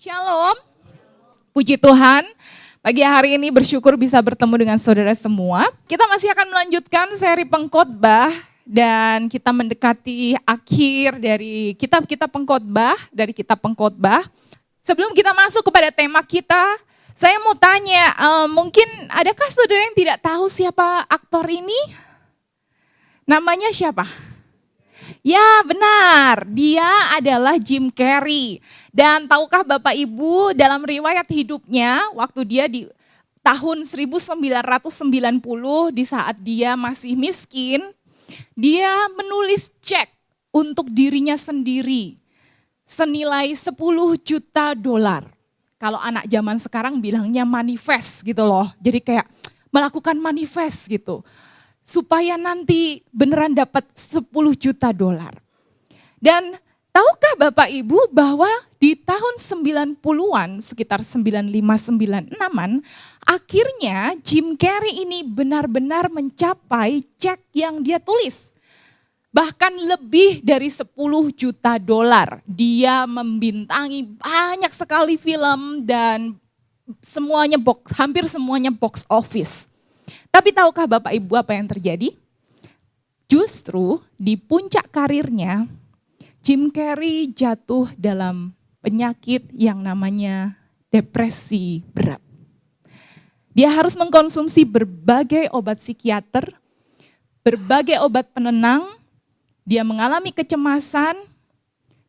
Shalom, puji Tuhan. Pagi hari ini bersyukur bisa bertemu dengan saudara semua. Kita masih akan melanjutkan seri pengkhotbah dan kita mendekati akhir dari kitab-kitab pengkhotbah, dari kitab pengkhotbah. Sebelum kita masuk kepada tema kita, saya mau tanya, mungkin adakah saudara yang tidak tahu siapa aktor ini? Namanya siapa? Ya benar, dia adalah Jim Carrey. Dan tahukah Bapak Ibu dalam riwayat hidupnya waktu dia di tahun 1990 di saat dia masih miskin, dia menulis cek untuk dirinya sendiri senilai 10 juta dolar. Kalau anak zaman sekarang bilangnya manifest gitu loh, jadi kayak melakukan manifest gitu. Supaya nanti beneran dapat 10 juta dolar. Dan tahukah Bapak Ibu bahwa di tahun 90-an, sekitar 95-96-an, akhirnya Jim Carrey ini benar-benar mencapai cek yang dia tulis. Bahkan lebih dari 10 juta dolar. Dia membintangi banyak sekali film dan hampir semuanya box office. Tapi tahukah Bapak Ibu apa yang terjadi? Justru di puncak karirnya, Jim Carrey jatuh dalam penyakit yang namanya depresi berat. Dia harus mengkonsumsi berbagai obat psikiater, berbagai obat penenang, dia mengalami kecemasan,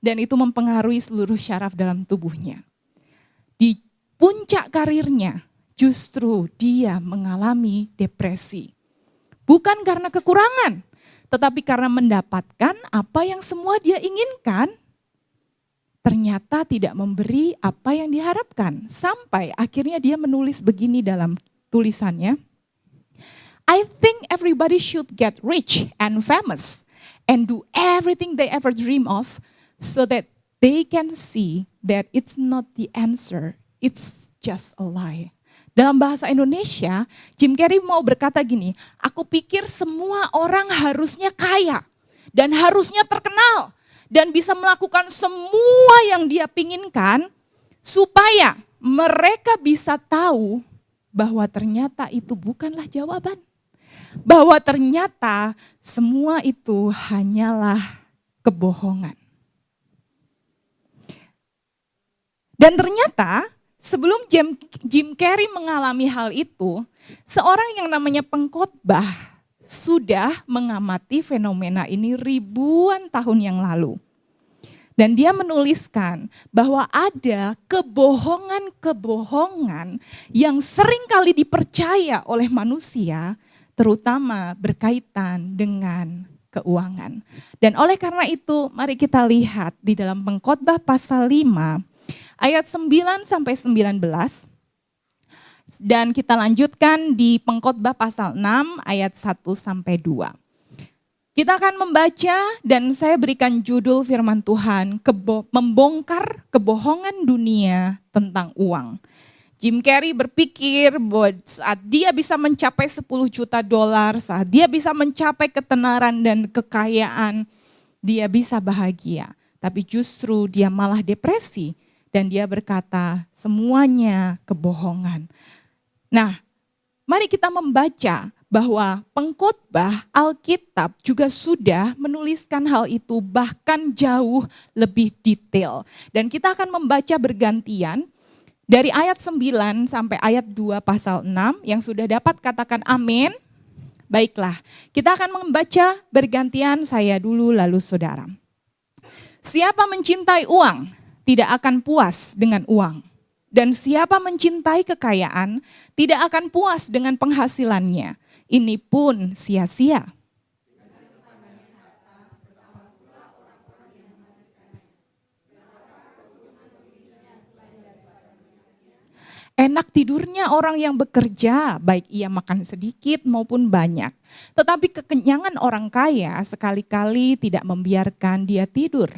dan itu mempengaruhi seluruh syaraf dalam tubuhnya. Di puncak karirnya, justru dia mengalami depresi. Bukan karena kekurangan, tetapi karena mendapatkan apa yang semua dia inginkan, ternyata tidak memberi apa yang diharapkan. Sampai akhirnya dia menulis begini dalam tulisannya, I think everybody should get rich and famous and do everything they ever dream of so that they can see that it's not the answer, it's just a lie. Dalam bahasa Indonesia, Jim Carrey mau berkata gini, aku pikir semua orang harusnya kaya dan harusnya terkenal dan bisa melakukan semua yang dia pinginkan supaya mereka bisa tahu bahwa ternyata itu bukanlah jawaban. Bahwa ternyata semua itu hanyalah kebohongan. Dan ternyata sebelum Jim Carrey mengalami hal itu, seorang yang namanya pengkhotbah sudah mengamati fenomena ini ribuan tahun yang lalu. Dan dia menuliskan bahwa ada kebohongan-kebohongan yang seringkali dipercaya oleh manusia, terutama berkaitan dengan keuangan. Dan oleh karena itu, mari kita lihat di dalam Pengkhotbah pasal 5, ayat 9-19, dan kita lanjutkan di Pengkhotbah pasal 6 ayat 1-2. Kita akan membaca dan saya berikan judul firman Tuhan, membongkar kebohongan dunia tentang uang. Jim Carrey berpikir bahwa saat dia bisa mencapai 10 juta dolar, saat dia bisa mencapai ketenaran dan kekayaan, dia bisa bahagia. Tapi justru dia malah depresi. Dan dia berkata, semuanya kebohongan. Nah, mari kita membaca bahwa pengkhotbah Alkitab juga sudah menuliskan hal itu bahkan jauh lebih detail. Dan kita akan membaca bergantian dari ayat 9 sampai ayat 2 pasal 6 yang sudah dapat katakan amin. Baiklah, kita akan membaca bergantian, saya dulu lalu saudara. Siapa mencintai uang tidak akan puas dengan uang. Dan siapa mencintai kekayaan tidak akan puas dengan penghasilannya. Ini pun sia-sia. Enak tidurnya orang yang bekerja, baik ia makan sedikit maupun banyak. Tetapi kekenyangan orang kaya sekali-kali tidak membiarkan dia tidur.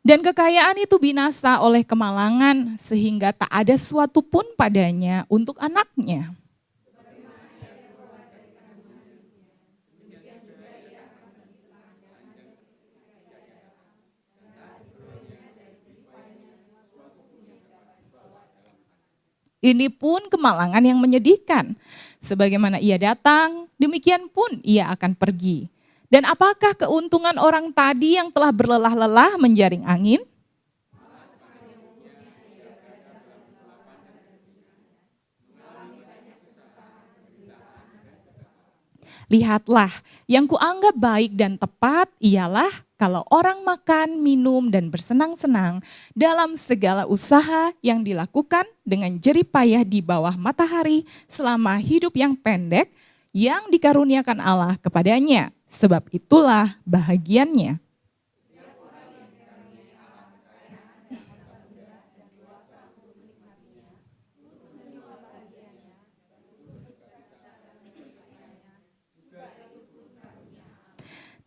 Dan kekayaan itu binasa oleh kemalangan sehingga tak ada suatu pun padanya untuk anaknya. Ini pun kemalangan yang menyedihkan. Sebagaimana ia datang, demikian pun ia akan pergi. Dan apakah keuntungan orang tadi yang telah berlelah-lelah menjaring angin? Lihatlah, yang kuanggap baik dan tepat ialah kalau orang makan, minum, dan bersenang-senang dalam segala usaha yang dilakukan dengan jerih payah di bawah matahari selama hidup yang pendek yang dikaruniakan Allah kepadanya. Sebab itulah bahagiannya.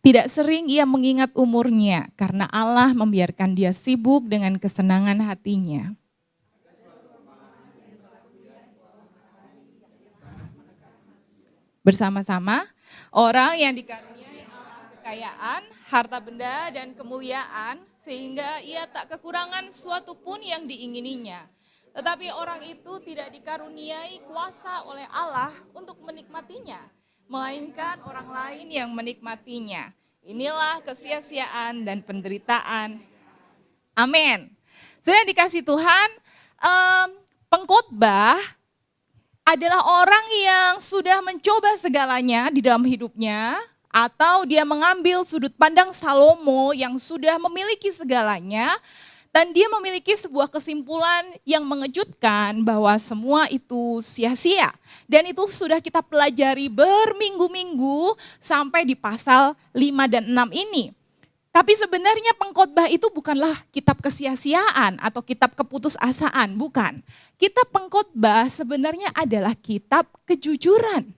Tidak sering ia mengingat umurnya karena Allah membiarkan dia sibuk dengan kesenangan hatinya. Bersama-sama, orang yang dikaruniai Allah kekayaan, harta benda, dan kemuliaan, sehingga ia tak kekurangan suatu pun yang diingininya. Tetapi orang itu tidak dikaruniai kuasa oleh Allah untuk menikmatinya, melainkan orang lain yang menikmatinya. Inilah kesia-siaan dan penderitaan. Amin. Sudah dikasih Tuhan, pengkhotbah adalah orang yang sudah mencoba segalanya di dalam hidupnya, atau dia mengambil sudut pandang Salomo yang sudah memiliki segalanya, dan dia memiliki sebuah kesimpulan yang mengejutkan bahwa semua itu sia-sia. Dan itu sudah kita pelajari berminggu-minggu sampai di pasal 5 dan 6 ini. Tapi sebenarnya pengkhotbah itu bukanlah kitab kesia-siaan atau kitab keputusasaan, bukan. Kitab pengkhotbah sebenarnya adalah kitab kejujuran.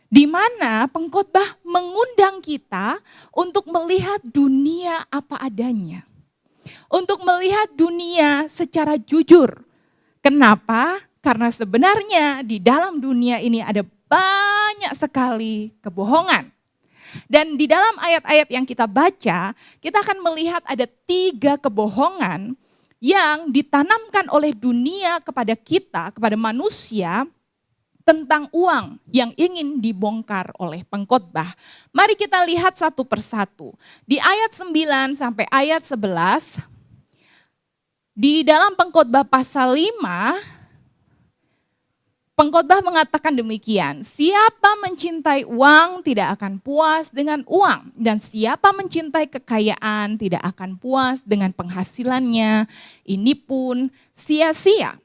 Di mana pengkhotbah mengundang kita untuk melihat dunia apa adanya. Untuk melihat dunia secara jujur. Kenapa? Karena sebenarnya di dalam dunia ini ada banyak sekali kebohongan. Dan di dalam ayat-ayat yang kita baca, kita akan melihat ada 3 kebohongan yang ditanamkan oleh dunia kepada kita, kepada manusia, tentang uang yang ingin dibongkar oleh pengkhotbah. Mari kita lihat satu persatu. Di ayat 9 sampai ayat 11, di dalam pengkhotbah pasal 5, pengkhotbah mengatakan demikian, siapa mencintai uang tidak akan puas dengan uang, dan siapa mencintai kekayaan tidak akan puas dengan penghasilannya, ini pun sia-sia.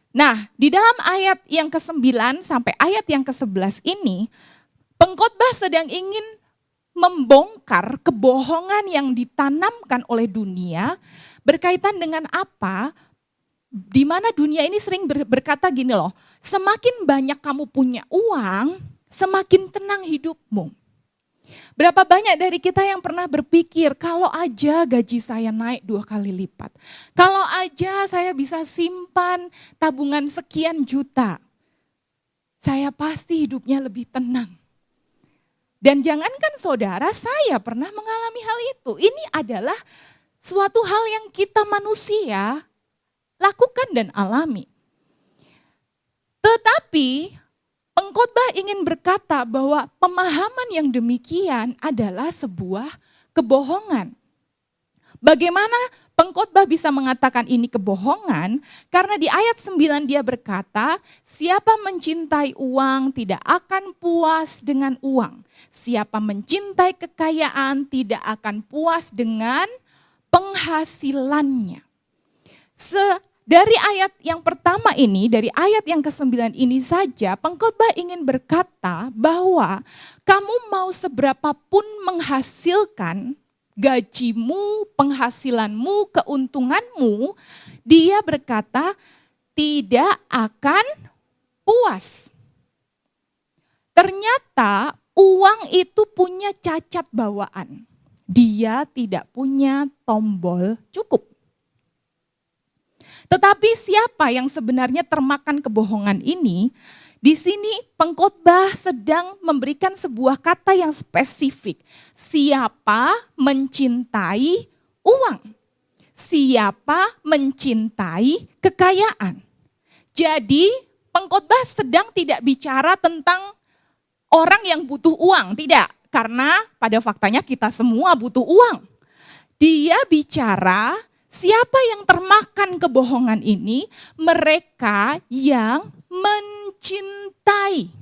Nah, di dalam ayat yang ke-9 sampai ayat yang ke-11 ini, pengkhotbah sedang ingin membongkar kebohongan yang ditanamkan oleh dunia berkaitan dengan apa? Di mana dunia ini sering berkata gini loh, semakin banyak kamu punya uang, semakin tenang hidupmu. Berapa banyak dari kita yang pernah berpikir, kalau aja gaji saya naik 2 kali lipat. Kalau aja saya bisa simpan tabungan sekian juta, saya pasti hidupnya lebih tenang. Dan jangankan saudara, saya pernah mengalami hal itu. Ini adalah suatu hal yang kita manusia lakukan dan alami. Tetapi pengkhotbah ingin berkata bahwa pemahaman yang demikian adalah sebuah kebohongan. Bagaimana pengkhotbah bisa mengatakan ini kebohongan? Karena di ayat 9 dia berkata, siapa mencintai uang tidak akan puas dengan uang. Siapa mencintai kekayaan tidak akan puas dengan penghasilannya. Dari ayat yang pertama ini, dari ayat yang ke-9 ini saja, pengkhotbah ingin berkata bahwa kamu mau seberapa pun menghasilkan gajimu, penghasilanmu, keuntunganmu, dia berkata tidak akan puas. Ternyata uang itu punya cacat bawaan. Dia tidak punya tombol cukup. Tetapi siapa yang sebenarnya termakan kebohongan ini? Di sini pengkhotbah sedang memberikan sebuah kata yang spesifik. Siapa mencintai uang? Siapa mencintai kekayaan? Jadi pengkhotbah sedang tidak bicara tentang orang yang butuh uang, tidak. Karena pada faktanya kita semua butuh uang. Dia bicara siapa yang termakan kebohongan ini, mereka yang mencintai.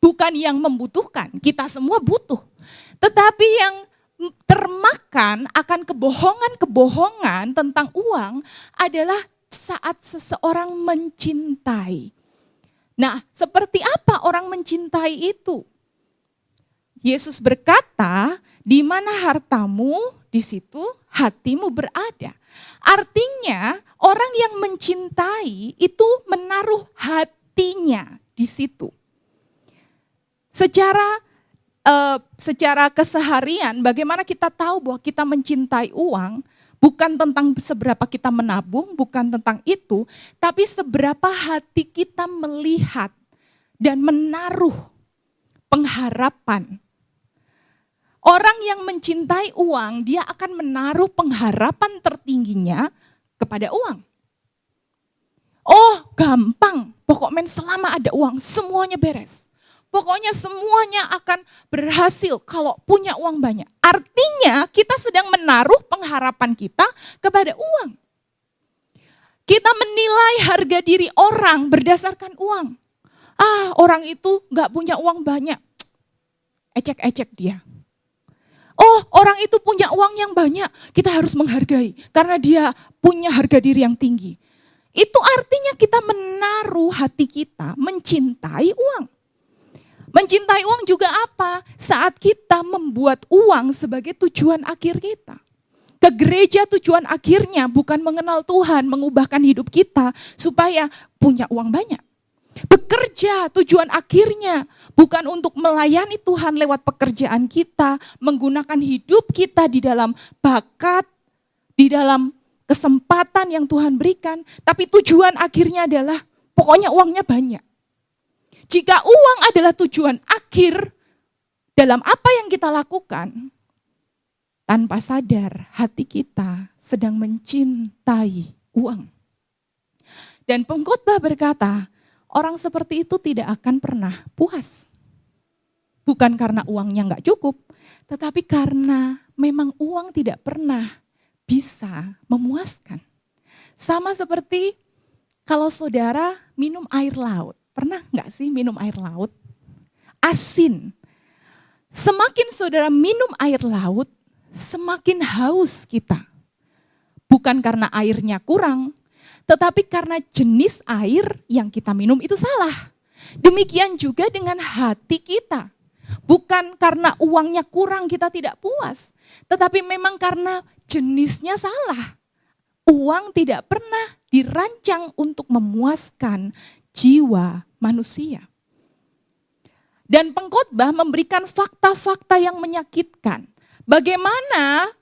Bukan yang membutuhkan, kita semua butuh. Tetapi yang termakan akan kebohongan-kebohongan tentang uang adalah saat seseorang mencintai. Nah, seperti apa orang mencintai itu? Yesus berkata, di mana hartamu, di situ hatimu berada. Artinya, orang yang mencintai itu menaruh hatinya di situ. Secara keseharian, bagaimana kita tahu bahwa kita mencintai uang, bukan tentang seberapa kita menabung, bukan tentang itu, tapi seberapa hati kita melihat dan menaruh pengharapan. Orang yang mencintai uang, dia akan menaruh pengharapan tertingginya kepada uang. Oh, gampang. Pokoknya selama ada uang, semuanya beres. Pokoknya semuanya akan berhasil kalau punya uang banyak. Artinya kita sedang menaruh pengharapan kita kepada uang. Kita menilai harga diri orang berdasarkan uang. Orang itu gak punya uang banyak. Ecek-ecek dia. Oh, orang itu punya uang yang banyak, kita harus menghargai karena dia punya harga diri yang tinggi. Itu artinya kita menaruh hati kita mencintai uang. Mencintai uang juga apa? Saat kita membuat uang sebagai tujuan akhir kita. Ke gereja tujuan akhirnya bukan mengenal Tuhan, mengubahkan hidup kita supaya punya uang banyak. Bekerja tujuan akhirnya bukan untuk melayani Tuhan lewat pekerjaan kita, menggunakan hidup kita di dalam bakat, di dalam kesempatan yang Tuhan berikan, tapi tujuan akhirnya adalah pokoknya uangnya banyak. Jika uang adalah tujuan akhir dalam apa yang kita lakukan, tanpa sadar hati kita sedang mencintai uang. Dan pengkhotbah berkata, orang seperti itu tidak akan pernah puas. Bukan karena uangnya gak cukup, tetapi karena memang uang tidak pernah bisa memuaskan. Sama seperti kalau saudara minum air laut. Pernah gak sih minum air laut? Asin. Semakin saudara minum air laut, semakin haus kita. Bukan karena airnya kurang, tetapi karena jenis air yang kita minum itu salah. Demikian juga dengan hati kita. Bukan karena uangnya kurang kita tidak puas. Tetapi memang karena jenisnya salah. Uang tidak pernah dirancang untuk memuaskan jiwa manusia. Dan pengkhotbah memberikan fakta-fakta yang menyakitkan. Bagaimana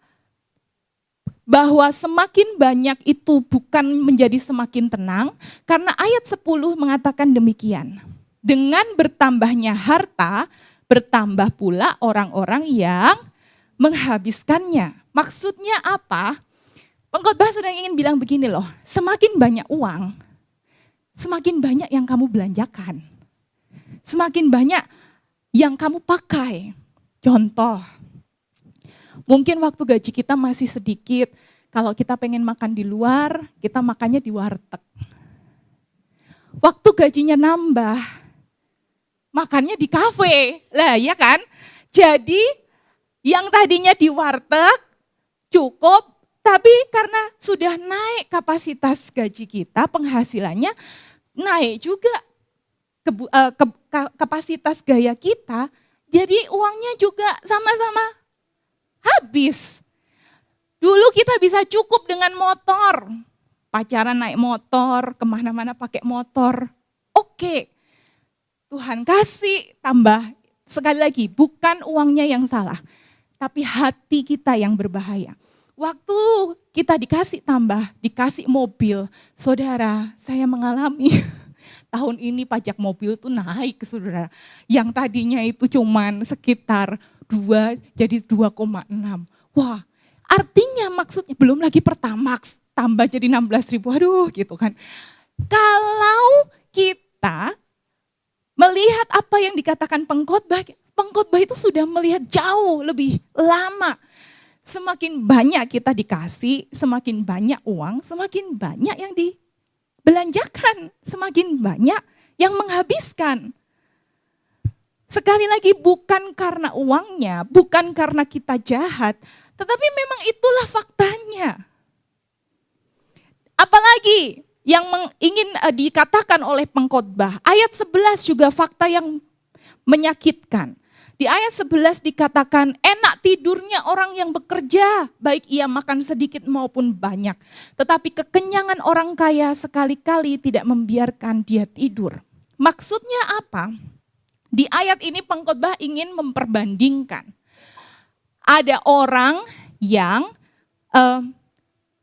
bahwa semakin banyak itu bukan menjadi semakin tenang, karena ayat 10 mengatakan demikian. Dengan bertambahnya harta, bertambah pula orang-orang yang menghabiskannya. Maksudnya apa? Pengkhotbah sedang ingin bilang begini loh, semakin banyak uang, semakin banyak yang kamu belanjakan. Semakin banyak yang kamu pakai. Contoh, mungkin waktu gaji kita masih sedikit, kalau kita pengen makan di luar, kita makannya di warteg. Waktu gajinya nambah, makannya di kafe. Lah ya kan? Jadi yang tadinya di warteg cukup, tapi karena sudah naik kapasitas gaji kita, penghasilannya naik juga kapasitas gaya kita, jadi uangnya juga sama-sama habis. Dulu kita bisa cukup dengan motor. Pacaran naik motor, kemana-mana pakai motor. Oke, Tuhan kasih tambah. Sekali lagi, bukan uangnya yang salah. Tapi hati kita yang berbahaya. Waktu kita dikasih tambah, dikasih mobil. Saudara, saya mengalami tahun ini pajak mobil tuh naik, saudara. Yang tadinya itu cuman sekitar 2 jadi 2,6. Wah, artinya maksudnya belum lagi Pertamax tambah jadi 16.000. Aduh, gitu kan. Kalau kita melihat apa yang dikatakan pengkhotbah itu sudah melihat jauh lebih lama. Semakin banyak kita dikasih, semakin banyak uang, semakin banyak yang dibelanjakan, semakin banyak yang menghabiskan. Sekali lagi, bukan karena uangnya, bukan karena kita jahat, tetapi memang itulah faktanya. Apalagi yang ingin dikatakan oleh pengkhotbah, ayat 11 juga fakta yang menyakitkan. Di ayat 11 dikatakan, enak tidurnya orang yang bekerja, baik ia makan sedikit maupun banyak. Tetapi kekenyangan orang kaya sekali-kali tidak membiarkan dia tidur. Maksudnya apa? Di ayat ini pengkhotbah ingin memperbandingkan. Ada orang yang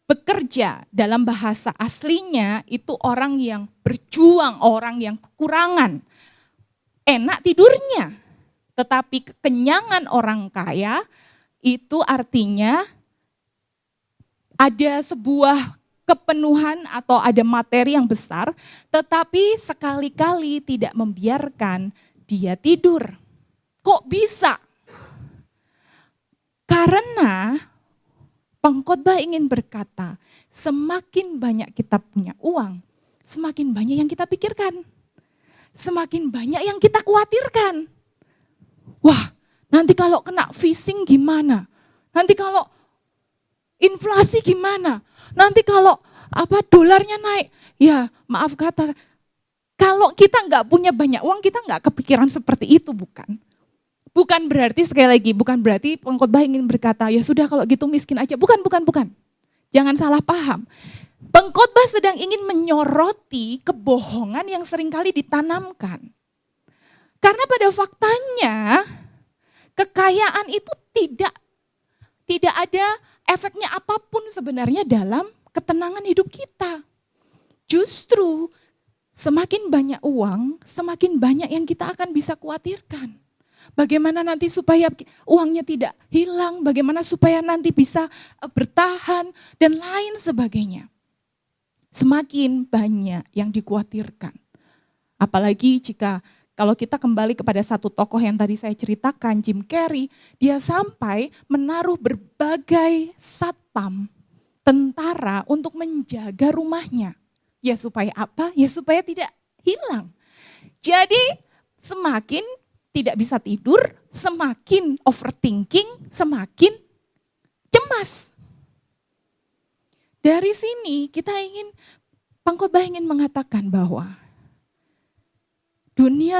bekerja, dalam bahasa aslinya itu orang yang berjuang, orang yang kekurangan. Enak tidurnya. Tetapi kekenyangan orang kaya itu artinya ada sebuah kepenuhan atau ada materi yang besar, tetapi sekali-kali tidak membiarkan dia tidur. Kok bisa? Karena pengkhotbah ingin berkata, semakin banyak kita punya uang, semakin banyak yang kita pikirkan. Semakin banyak yang kita khawatirkan. Wah, nanti kalau kena phishing gimana? Nanti kalau inflasi gimana? Nanti kalau dolarnya naik? Ya, maaf kata, kalau kita nggak punya banyak uang, kita nggak kepikiran seperti itu, bukan? Bukan berarti, sekali lagi, bukan berarti pengkhotbah ingin berkata, ya sudah kalau gitu miskin aja. Bukan. Jangan salah paham. Pengkhotbah sedang ingin menyoroti kebohongan yang seringkali ditanamkan. Karena pada faktanya, kekayaan itu tidak ada efeknya apapun sebenarnya dalam ketenangan hidup kita. Justru semakin banyak uang, semakin banyak yang kita akan bisa khawatirkan. Bagaimana nanti supaya uangnya tidak hilang, bagaimana supaya nanti bisa bertahan, dan lain sebagainya. Semakin banyak yang dikhawatirkan. Apalagi jika kalau kita kembali kepada satu tokoh yang tadi saya ceritakan, Jim Carrey, dia sampai menaruh berbagai satpam, tentara untuk menjaga rumahnya. Ya supaya apa? Ya supaya tidak hilang. Jadi semakin tidak bisa tidur, semakin overthinking, semakin cemas. Dari sini pengkhotbah ingin mengatakan bahwa dunia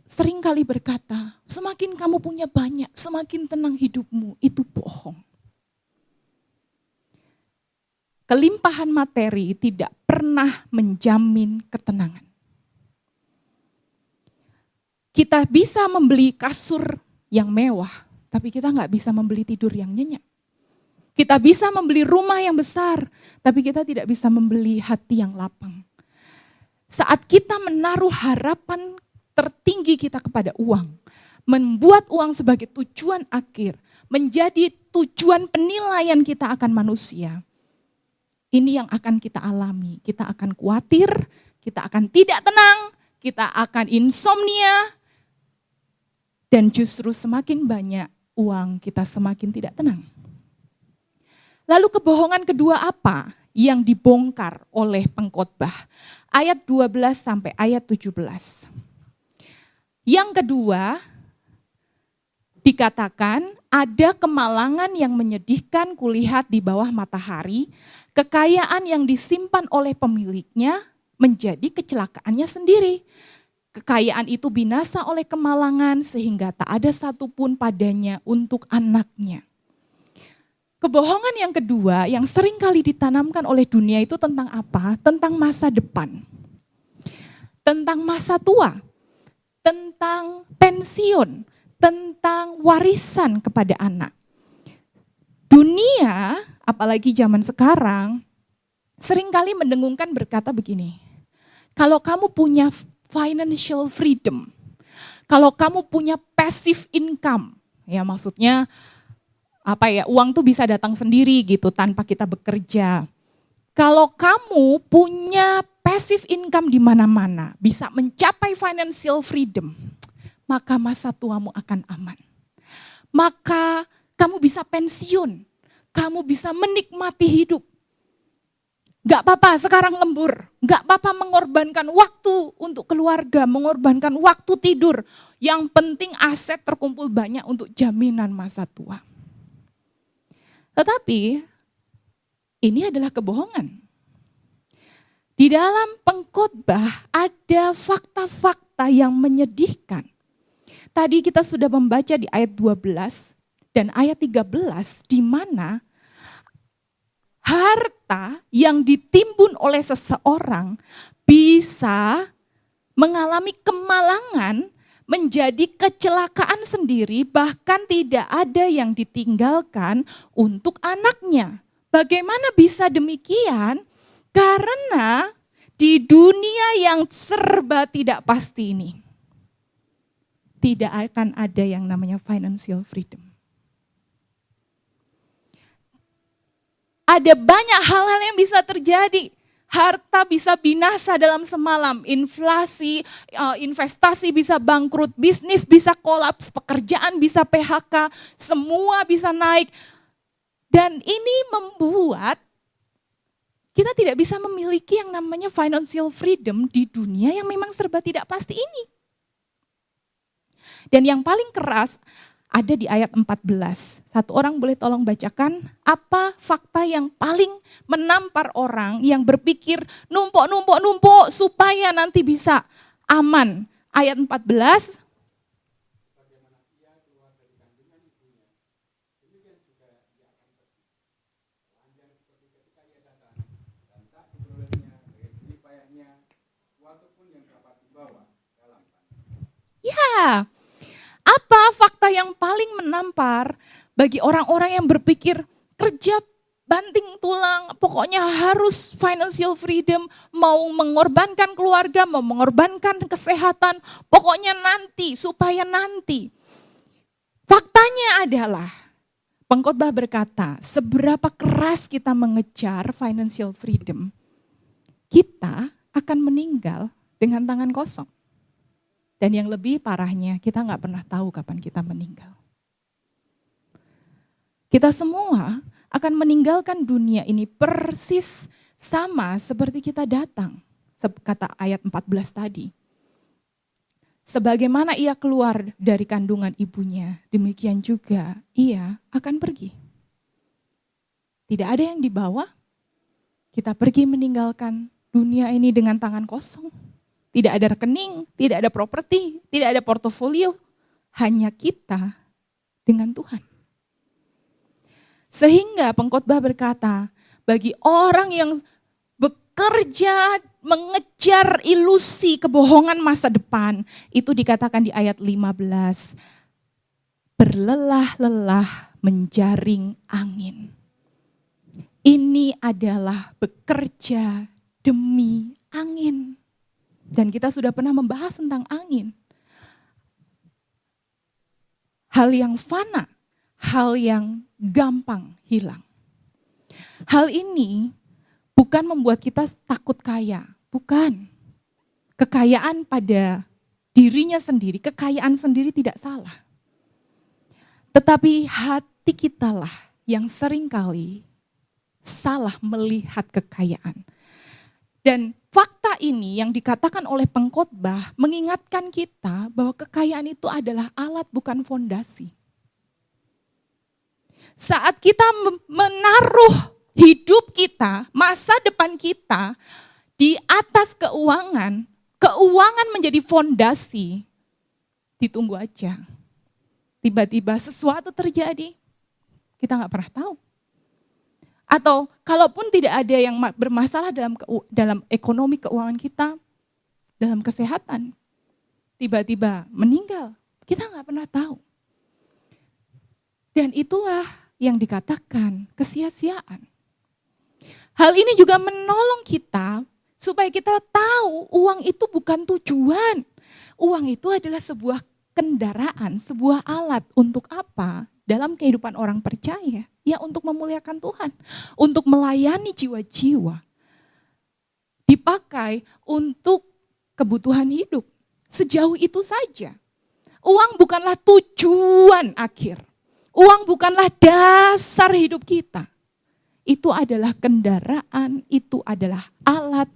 seringkali berkata, semakin kamu punya banyak, semakin tenang hidupmu, itu bohong. Kelimpahan materi tidak pernah menjamin ketenangan. Kita bisa membeli kasur yang mewah, tapi kita nggak bisa membeli tidur yang nyenyak. Kita bisa membeli rumah yang besar, tapi kita tidak bisa membeli hati yang lapang. Saat kita menaruh harapan tertinggi kita kepada uang, membuat uang sebagai tujuan akhir, menjadi tujuan penilaian kita akan manusia, ini yang akan kita alami. Kita akan khawatir, kita akan tidak tenang, kita akan insomnia, dan justru semakin banyak uang kita semakin tidak tenang. Lalu kebohongan kedua apa yang dibongkar oleh pengkhotbah? Ayat 12 sampai ayat 17. Yang kedua, dikatakan ada kemalangan yang menyedihkan kulihat di bawah matahari, kekayaan yang disimpan oleh pemiliknya menjadi kecelakaannya sendiri. Kekayaan itu binasa oleh kemalangan sehingga tak ada satupun padanya untuk anaknya. Kebohongan yang kedua yang sering kali ditanamkan oleh dunia itu tentang apa? Tentang masa depan. Tentang masa tua. Tentang pensiun. Tentang warisan kepada anak. Dunia, apalagi zaman sekarang, seringkali mendengungkan berkata begini, kalau kamu punya financial freedom, kalau kamu punya passive income, ya maksudnya uang tuh bisa datang sendiri gitu tanpa kita bekerja. Kalau kamu punya passive income di mana-mana, bisa mencapai financial freedom, maka masa tuamu akan aman. Maka kamu bisa pensiun, kamu bisa menikmati hidup. Gak apa-apa sekarang lembur, gak apa-apa mengorbankan waktu untuk keluarga, mengorbankan waktu tidur. Yang penting aset terkumpul banyak untuk jaminan masa tua. Tetapi ini adalah kebohongan. Di dalam pengkhotbah ada fakta-fakta yang menyedihkan. Tadi kita sudah membaca di ayat 12 dan ayat 13 di mana harta yang ditimbun oleh seseorang bisa mengalami kemalangan, menjadi kecelakaan sendiri, bahkan tidak ada yang ditinggalkan untuk anaknya. Bagaimana bisa demikian? Karena di dunia yang serba tidak pasti ini, tidak akan ada yang namanya financial freedom. Ada banyak hal-hal yang bisa terjadi. Harta bisa binasa dalam semalam, inflasi, investasi bisa bangkrut, bisnis bisa kolaps, pekerjaan bisa PHK, semua bisa naik. Dan ini membuat kita tidak bisa memiliki yang namanya financial freedom di dunia yang memang serba tidak pasti ini. Dan yang paling keras ada di ayat 14. Satu orang boleh tolong bacakan apa fakta yang paling menampar orang yang berpikir numpuk supaya nanti bisa aman. Ayat 14. Ya, apa fakta yang paling menampar bagi orang-orang yang berpikir kerja banting tulang, pokoknya harus financial freedom, mau mengorbankan keluarga, mau mengorbankan kesehatan, pokoknya nanti, supaya nanti. Faktanya adalah, pengkhotbah berkata, seberapa keras kita mengejar financial freedom, kita akan meninggal dengan tangan kosong. Dan yang lebih parahnya, kita nggak pernah tahu kapan kita meninggal. Kita semua akan meninggalkan dunia ini persis sama seperti kita datang. Kata ayat 14 tadi. Sebagaimana ia keluar dari kandungan ibunya, demikian juga ia akan pergi. Tidak ada yang dibawa, kita pergi meninggalkan dunia ini dengan tangan kosong. Tidak ada rekening, tidak ada properti, tidak ada portofolio. Hanya kita dengan Tuhan. Sehingga pengkhotbah berkata, bagi orang yang bekerja mengejar ilusi kebohongan masa depan, itu dikatakan di ayat 15, berlelah-lelah menjaring angin. Ini adalah bekerja demi angin. Dan kita sudah pernah membahas tentang angin. Hal yang fana, hal yang gampang hilang. Hal ini bukan membuat kita takut kaya, bukan. Kekayaan pada dirinya sendiri, kekayaan sendiri tidak salah. Tetapi hati kitalah yang seringkali salah melihat kekayaan. Dan fakta ini yang dikatakan oleh pengkhotbah mengingatkan kita bahwa kekayaan itu adalah alat bukan fondasi. Saat kita menaruh hidup kita, masa depan kita di atas keuangan, keuangan menjadi fondasi, ditunggu aja. Tiba-tiba sesuatu terjadi, kita nggak pernah tahu. Atau kalaupun tidak ada yang bermasalah dalam ekonomi keuangan kita, dalam kesehatan, tiba-tiba meninggal, kita nggak pernah tahu. Dan itulah yang dikatakan kesia-siaan. Hal ini juga menolong kita supaya kita tahu uang itu bukan tujuan. Uang itu adalah sebuah kendaraan, sebuah alat untuk apa? Dalam kehidupan orang percaya, ya untuk memuliakan Tuhan, untuk melayani jiwa-jiwa. dipakai untuk kebutuhan hidup. Sejauh itu saja. Uang bukanlah tujuan akhir. Uang bukanlah dasar hidup kita. Itu adalah kendaraan, itu adalah alat,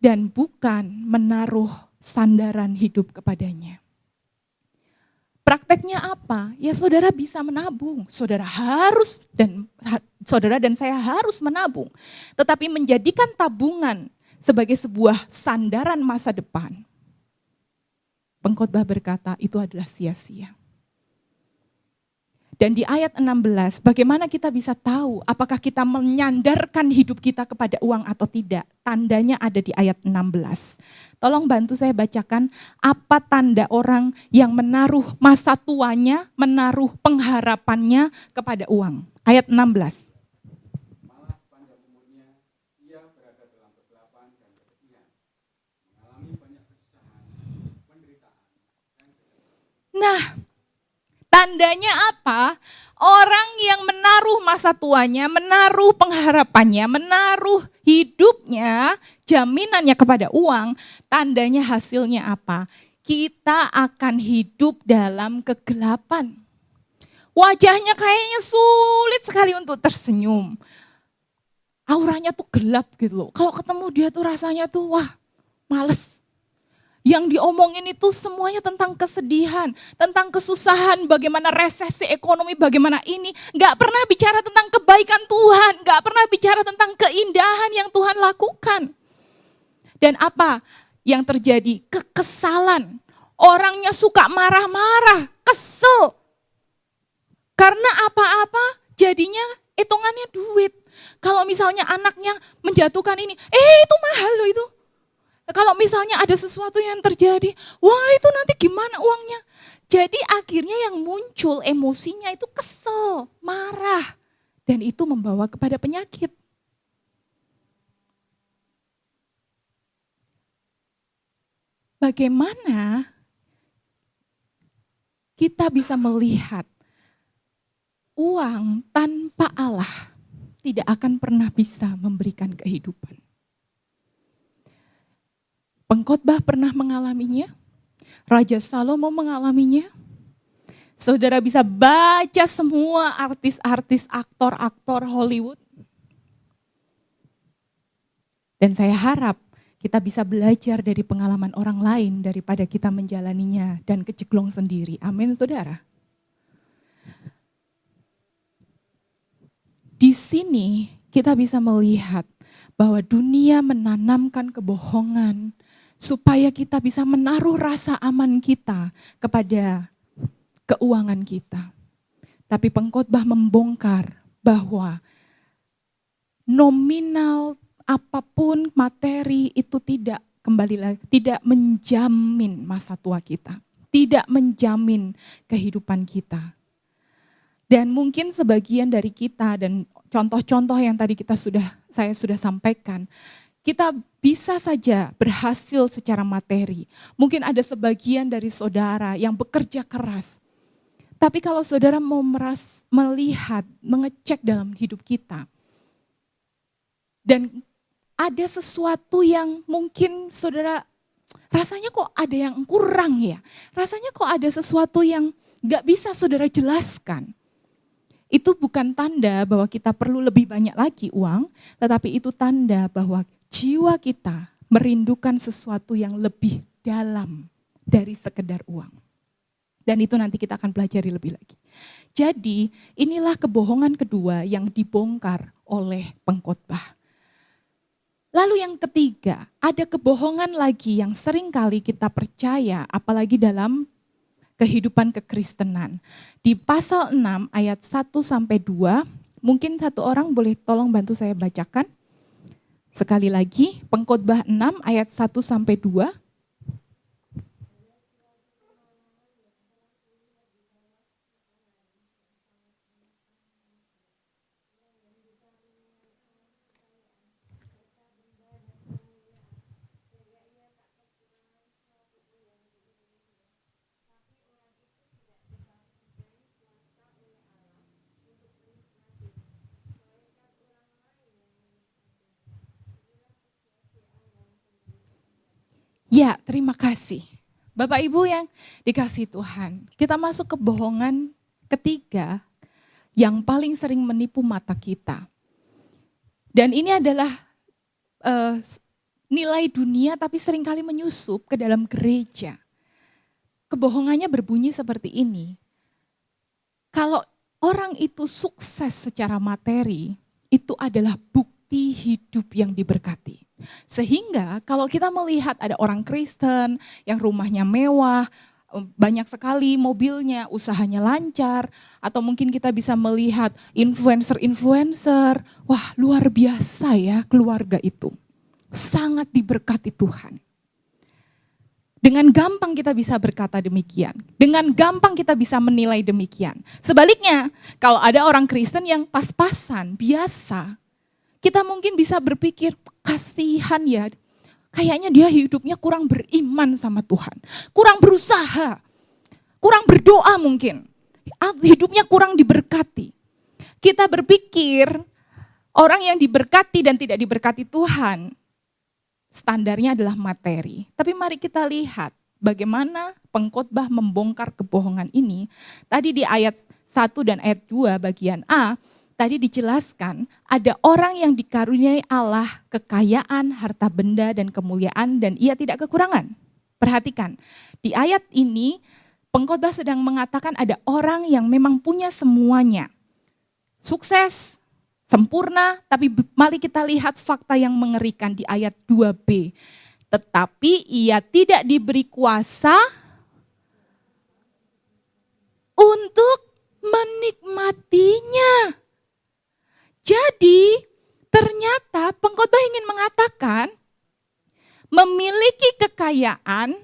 dan bukan menaruh sandaran hidup kepadanya. Prakteknya apa? Ya saudara bisa menabung. Saudara dan saya harus menabung. Tetapi menjadikan tabungan sebagai sebuah sandaran masa depan, pengkhotbah berkata itu adalah sia-sia. Dan di ayat 16, bagaimana kita bisa tahu apakah kita menyandarkan hidup kita kepada uang atau tidak? Tandanya ada di ayat 16. Tolong bantu saya bacakan, apa tanda orang yang menaruh masa tuanya, menaruh pengharapannya kepada uang. Ayat 16. Malah sepanjang umurnya, ia berada dalam kegelapan dan kesepian, mengalami banyak kesusahan, penderitaan, dan kesesakan. Nah, tandanya apa? Orang yang menaruh masa tuanya, menaruh pengharapannya, menaruh hidupnya, jaminannya kepada uang, tandanya hasilnya apa? Kita akan hidup dalam kegelapan. Wajahnya kayaknya sulit sekali untuk tersenyum. Auranya tuh gelap gitu loh. Kalau ketemu dia tuh rasanya tuh wah males. Yang diomongin itu semuanya tentang kesedihan, tentang kesusahan, bagaimana resesi ekonomi, bagaimana ini. Gak pernah bicara tentang kebaikan Tuhan, gak pernah bicara tentang keindahan yang Tuhan lakukan. Dan apa yang terjadi? Kekesalan. Orangnya suka marah-marah, kesel. Karena apa-apa jadinya hitungannya duit. Kalau misalnya anaknya menjatuhkan ini, itu mahal loh itu. Kalau misalnya ada sesuatu yang terjadi, wah itu nanti gimana uangnya? Jadi akhirnya yang muncul emosinya itu kesel, marah. Dan itu membawa kepada penyakit. Bagaimana kita bisa melihat uang tanpa Allah tidak akan pernah bisa memberikan kehidupan? Pengkhotbah pernah mengalaminya, Raja Salomo mengalaminya. Saudara bisa baca semua artis-artis, aktor-aktor Hollywood. Dan saya harap kita bisa belajar dari pengalaman orang lain daripada kita menjalaninya dan keceklong sendiri. Amin, saudara. Di sini kita bisa melihat bahwa dunia menanamkan kebohongan, supaya kita bisa menaruh rasa aman kita kepada keuangan kita. Tapi pengkhotbah membongkar bahwa nominal apapun materi itu tidak kembali lagi, tidak menjamin masa tua kita, tidak menjamin kehidupan kita. Dan mungkin sebagian dari kita dan contoh-contoh yang tadi saya sudah sampaikan, kita bisa saja berhasil secara materi. Mungkin ada sebagian dari saudara yang bekerja keras. Tapi kalau saudara mau melihat, mengecek dalam hidup kita. Dan ada sesuatu yang mungkin saudara rasanya kok ada yang kurang ya. Rasanya kok ada sesuatu yang gak bisa saudara jelaskan. Itu bukan tanda bahwa kita perlu lebih banyak lagi uang. Tetapi itu tanda bahwa jiwa kita merindukan sesuatu yang lebih dalam dari sekedar uang. Dan itu nanti kita akan pelajari lebih lagi. Jadi inilah kebohongan kedua yang dibongkar oleh pengkhotbah. Lalu yang ketiga, ada kebohongan lagi yang sering kali kita percaya, apalagi dalam kehidupan kekristenan. Di pasal 6 ayat 1-2, mungkin satu orang boleh tolong bantu saya bacakan. Sekali lagi, Pengkhotbah 6 ayat 1-2. Ya, terima kasih. Bapak Ibu yang dikasihi Tuhan, kita masuk ke bohongan ketiga yang paling sering menipu mata kita. Dan ini adalah nilai dunia tapi seringkali menyusup ke dalam gereja. Kebohongannya berbunyi seperti ini. Kalau orang itu sukses secara materi, itu adalah bukti hidup yang diberkati. Sehingga kalau kita melihat ada orang Kristen yang rumahnya mewah, banyak sekali mobilnya, usahanya lancar, atau mungkin kita bisa melihat influencer-influencer, wah luar biasa ya keluarga itu. Sangat diberkati Tuhan. Dengan gampang kita bisa berkata demikian. Dengan gampang kita bisa menilai demikian. Sebaliknya, kalau ada orang Kristen yang pas-pasan, biasa, kita mungkin bisa berpikir, kasihan ya, kayaknya dia hidupnya kurang beriman sama Tuhan. Kurang berusaha, kurang berdoa mungkin. Hidupnya kurang diberkati. Kita berpikir, orang yang diberkati dan tidak diberkati Tuhan, standarnya adalah materi. Tapi mari kita lihat bagaimana pengkhotbah membongkar kebohongan ini. Tadi di ayat 1 dan ayat 2 bagian A, tadi dijelaskan ada orang yang dikaruniai Allah kekayaan, harta benda dan kemuliaan dan ia tidak kekurangan. Perhatikan, di ayat ini pengkhotbah sedang mengatakan ada orang yang memang punya semuanya. Sukses, sempurna, tapi mari kita lihat fakta yang mengerikan di ayat 2b. Tetapi ia tidak diberi kuasa untuk menikmatinya. Jadi ternyata pengkhotbah ingin mengatakan memiliki kekayaan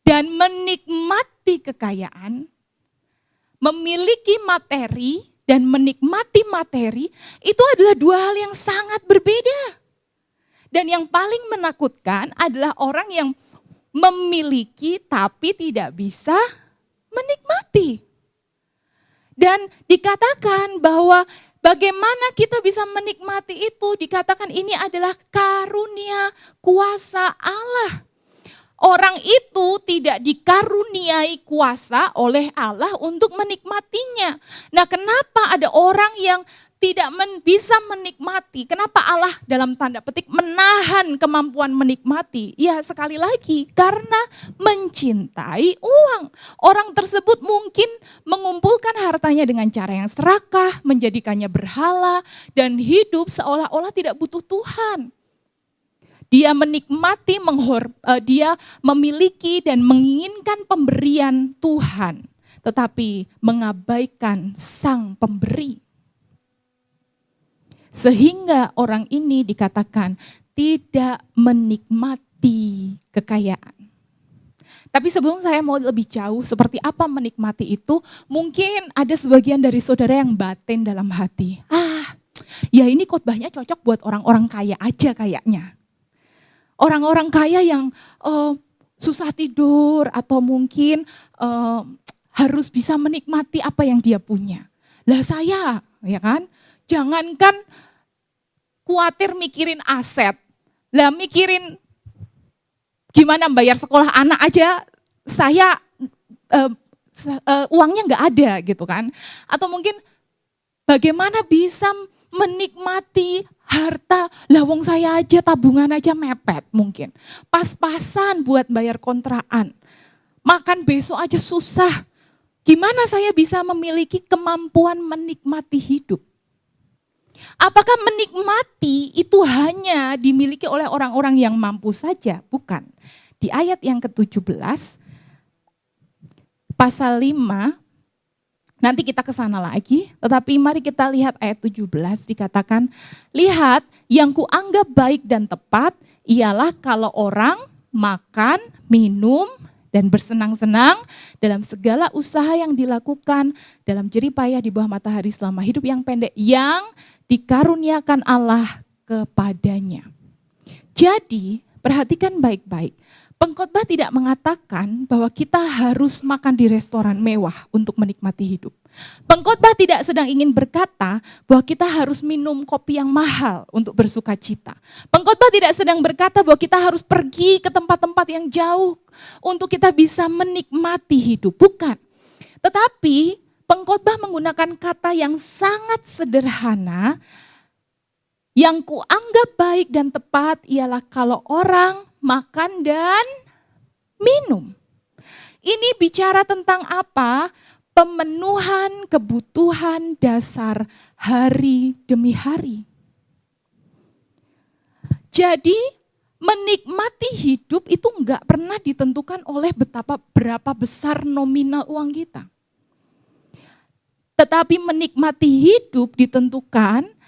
dan menikmati kekayaan, memiliki materi dan menikmati materi itu adalah dua hal yang sangat berbeda. Dan yang paling menakutkan adalah orang yang memiliki tapi tidak bisa menikmati. Dan dikatakan bahwa bagaimana kita bisa menikmati itu, dikatakan ini adalah karunia kuasa Allah. Orang itu tidak dikaruniai kuasa oleh Allah untuk menikmatinya. Nah, kenapa ada orang yang tidak bisa menikmati? Kenapa Allah dalam tanda petik menahan kemampuan menikmati? Ya sekali lagi karena mencintai uang. Orang tersebut mungkin mengumpulkan hartanya dengan cara yang serakah, menjadikannya berhala, dan hidup seolah-olah tidak butuh Tuhan. Dia menikmati, dia memiliki dan menginginkan pemberian Tuhan, tetapi mengabaikan sang pemberi. Sehingga orang ini dikatakan tidak menikmati kekayaan. Tapi sebelum saya mau lebih jauh seperti apa menikmati itu, mungkin ada sebagian dari saudara yang batin dalam hati. Ya ini khotbahnya cocok buat orang-orang kaya aja kayaknya. Orang-orang kaya yang susah tidur atau mungkin harus bisa menikmati apa yang dia punya. Lah saya, ya kan, jangankan khawatir mikirin aset, lah mikirin gimana bayar sekolah anak aja, saya uangnya nggak ada gitu kan. Atau mungkin bagaimana bisa menikmati harta, lah wong saya aja tabungan aja mepet mungkin. Pas-pasan buat bayar kontrakan. Makan besok aja susah. Gimana saya bisa memiliki kemampuan menikmati hidup? Apakah menikmati itu hanya dimiliki oleh orang-orang yang mampu saja? Bukan. Di ayat yang ke-17, pasal 5, nanti kita ke sana lagi, tetapi mari kita lihat ayat 17 dikatakan, lihat yang kuanggap baik dan tepat ialah kalau orang makan, minum, dan bersenang-senang dalam segala usaha yang dilakukan dalam jerih payah di bawah matahari selama hidup yang pendek yang dikaruniakan Allah kepadanya. Jadi perhatikan baik-baik, Pengkhotbah tidak mengatakan bahwa kita harus makan di restoran mewah untuk menikmati hidup. Pengkhotbah tidak sedang ingin berkata bahwa kita harus minum kopi yang mahal untuk bersuka cita. Pengkhotbah tidak sedang berkata bahwa kita harus pergi ke tempat-tempat yang jauh untuk kita bisa menikmati hidup. Bukan. Tetapi pengkhotbah menggunakan kata yang sangat sederhana, yang kuanggap baik dan tepat ialah kalau orang makan dan minum. Ini bicara tentang apa? Pemenuhan kebutuhan dasar hari demi hari. Jadi menikmati hidup itu enggak pernah ditentukan oleh berapa besar nominal uang kita. Tetapi menikmati hidup ditentukan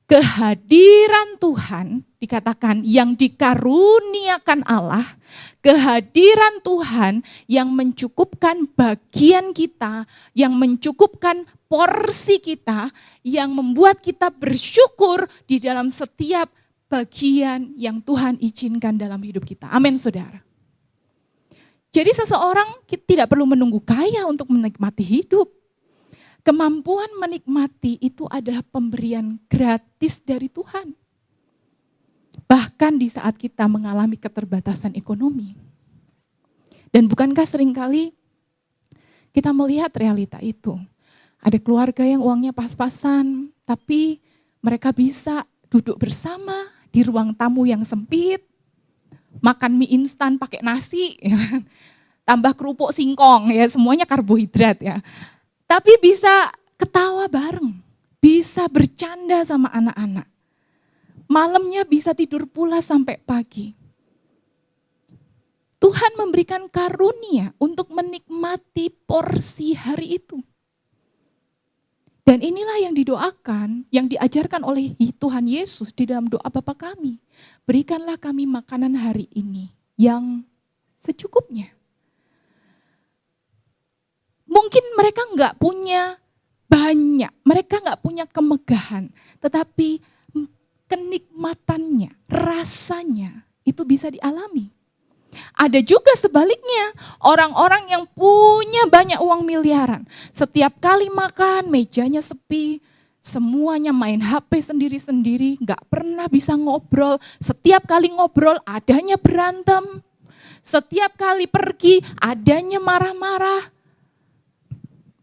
kehadiran Tuhan, dikatakan yang dikaruniakan Allah, kehadiran Tuhan yang mencukupkan bagian kita, yang mencukupkan porsi kita, yang membuat kita bersyukur di dalam setiap bagian yang Tuhan izinkan dalam hidup kita. Amin, saudara. Jadi seseorang tidak perlu menunggu kaya untuk menikmati hidup. Kemampuan menikmati itu adalah pemberian gratis dari Tuhan. Bahkan di saat kita mengalami keterbatasan ekonomi. Dan bukankah seringkali kita melihat realita itu. Ada keluarga yang uangnya pas-pasan, tapi mereka bisa duduk bersama di ruang tamu yang sempit, makan mie instan pakai nasi, ya, tambah kerupuk singkong, ya semuanya karbohidrat ya. Tapi bisa ketawa bareng, bisa bercanda sama anak-anak. Malamnya bisa tidur pula sampai pagi. Tuhan memberikan karunia untuk menikmati porsi hari itu. Dan inilah yang didoakan, yang diajarkan oleh Tuhan Yesus di dalam doa Bapa kami. Berikanlah kami makanan hari ini yang secukupnya. Mungkin mereka enggak punya banyak, mereka enggak punya kemegahan, tetapi kenikmatannya, rasanya itu bisa dialami. Ada juga sebaliknya, orang-orang yang punya banyak uang miliaran, setiap kali makan mejanya sepi, semuanya main HP sendiri-sendiri, enggak pernah bisa ngobrol, setiap kali ngobrol adanya berantem, setiap kali pergi adanya marah-marah.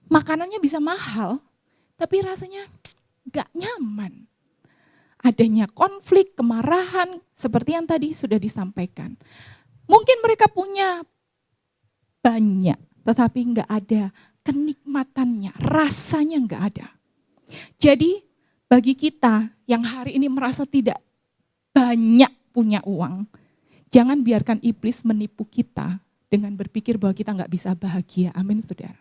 Makanannya bisa mahal, tapi rasanya gak nyaman. Adanya konflik, kemarahan, seperti yang tadi sudah disampaikan. Mungkin mereka punya banyak, tetapi gak ada kenikmatannya, rasanya gak ada. Jadi bagi kita yang hari ini merasa tidak banyak punya uang, jangan biarkan iblis menipu kita dengan berpikir bahwa kita gak bisa bahagia. Amin, saudara.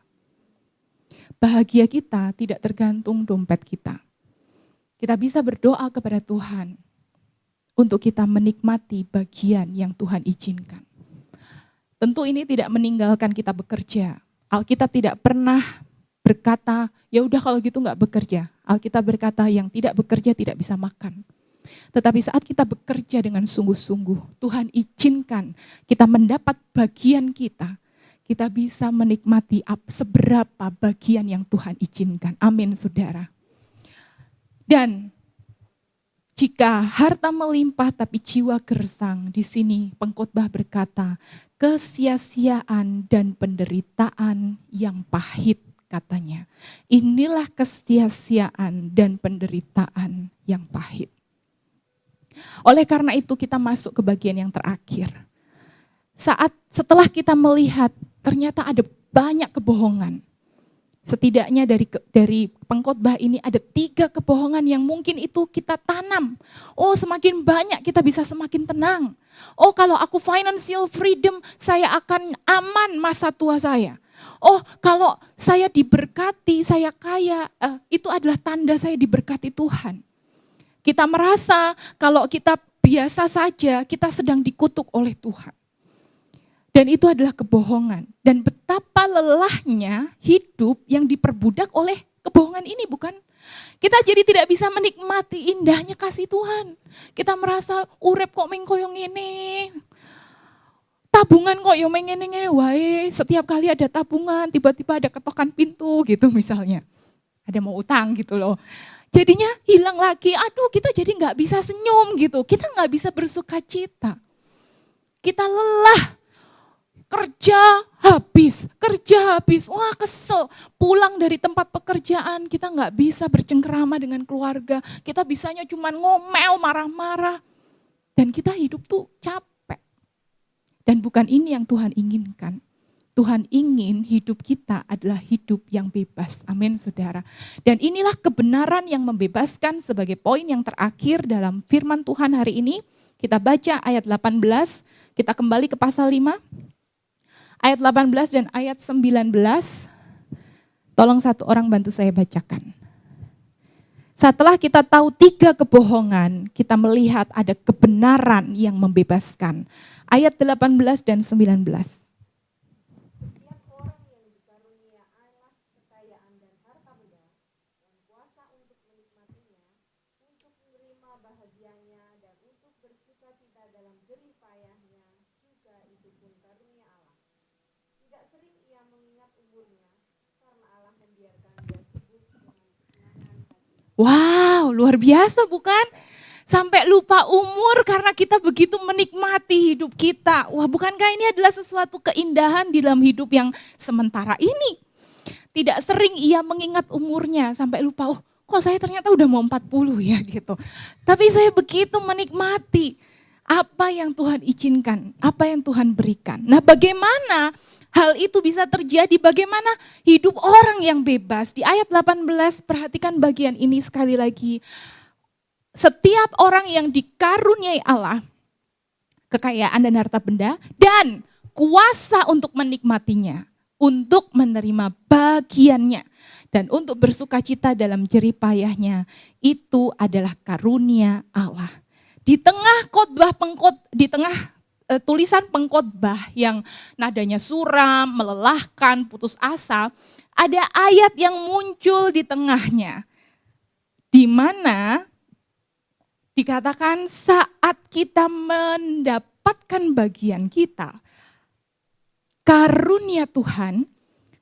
Bahagia kita tidak tergantung dompet kita. Kita bisa berdoa kepada Tuhan untuk kita menikmati bagian yang Tuhan izinkan. Tentu ini tidak meninggalkan kita bekerja. Alkitab tidak pernah berkata, ya udah kalau gitu nggak bekerja. Alkitab berkata yang tidak bekerja tidak bisa makan. Tetapi saat kita bekerja dengan sungguh-sungguh, Tuhan izinkan kita mendapat bagian kita. Kita bisa menikmati seberapa bagian yang Tuhan izinkan. Amin, saudara. Dan jika harta melimpah tapi jiwa gersang, di sini pengkhotbah berkata, kesia-siaan dan penderitaan yang pahit katanya. Inilah kesia-siaan dan penderitaan yang pahit. Oleh karena itu kita masuk ke bagian yang terakhir. Setelah kita melihat ternyata ada banyak kebohongan. Setidaknya dari pengkhotbah ini ada 3 kebohongan yang mungkin itu kita tanam. Oh, semakin banyak kita bisa semakin tenang. Oh, kalau aku financial freedom, saya akan aman masa tua saya. Oh, kalau saya diberkati, saya kaya, itu adalah tanda saya diberkati Tuhan. Kita merasa kalau kita biasa saja, kita sedang dikutuk oleh Tuhan. Dan itu adalah kebohongan. Dan betapa lelahnya hidup yang diperbudak oleh kebohongan ini, bukan? Kita jadi tidak bisa menikmati indahnya kasih Tuhan. Kita merasa urep kok mengkoyong ini. tabungan kok yo ngene-ngene wae, setiap kali ada tabungan tiba-tiba ada ketokan pintu gitu misalnya. Ada mau utang gitu loh. Jadinya hilang lagi, aduh kita jadi nggak bisa senyum gitu, kita nggak bisa bersuka cita. Kita lelah, kerja habis, wah kesel. Pulang dari tempat pekerjaan, kita nggak bisa bercengkerama dengan keluarga. Kita bisanya cuma ngomel, marah-marah. Dan kita hidup tuh capek. Dan bukan ini yang Tuhan inginkan. Tuhan ingin hidup kita adalah hidup yang bebas. Amin saudara. Dan inilah kebenaran yang membebaskan sebagai poin yang terakhir dalam firman Tuhan hari ini. Kita baca ayat 18, kita kembali ke pasal 5. Ayat 18 dan ayat 19, tolong satu orang bantu saya bacakan. Setelah kita tahu 3 kebohongan, kita melihat ada kebenaran yang membebaskan. Ayat 18 dan 19. Wow, luar biasa bukan? Sampai lupa umur karena kita begitu menikmati hidup kita. Wah, bukankah ini adalah sesuatu keindahan di dalam hidup yang sementara ini? Tidak sering ia mengingat umurnya sampai lupa, oh kok saya ternyata udah mau 40 ya gitu. Tapi saya begitu menikmati apa yang Tuhan izinkan, apa yang Tuhan berikan. Nah, bagaimana hal itu bisa terjadi? Bagaimana hidup orang yang bebas? Di ayat 18 perhatikan bagian ini sekali lagi. Setiap orang yang dikaruniai Allah, kekayaan dan harta benda, dan kuasa untuk menikmatinya, untuk menerima bagiannya, dan untuk bersukacita dalam jerih payahnya, itu adalah karunia Allah. Di tengah tulisan pengkhotbah yang nadanya suram, melelahkan, putus asa, ada ayat yang muncul di tengahnya, di mana dikatakan saat kita mendapatkan bagian kita, karunia Tuhan,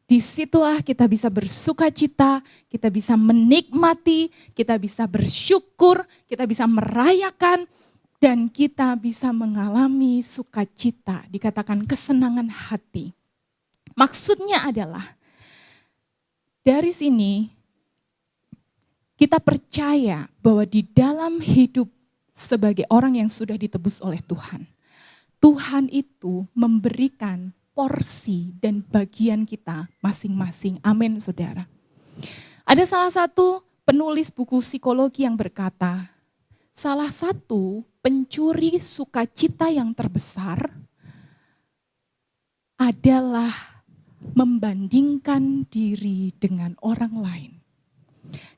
disitulah kita bisa bersuka cita, kita bisa menikmati, kita bisa bersyukur, kita bisa merayakan, dan kita bisa mengalami sukacita, dikatakan kesenangan hati. Maksudnya adalah, dari sini kita percaya bahwa di dalam hidup sebagai orang yang sudah ditebus oleh Tuhan, Tuhan itu memberikan porsi dan bagian kita masing-masing. Amin saudara. Ada salah satu penulis buku psikologi yang berkata, salah satu pencuri sukacita yang terbesar adalah membandingkan diri dengan orang lain.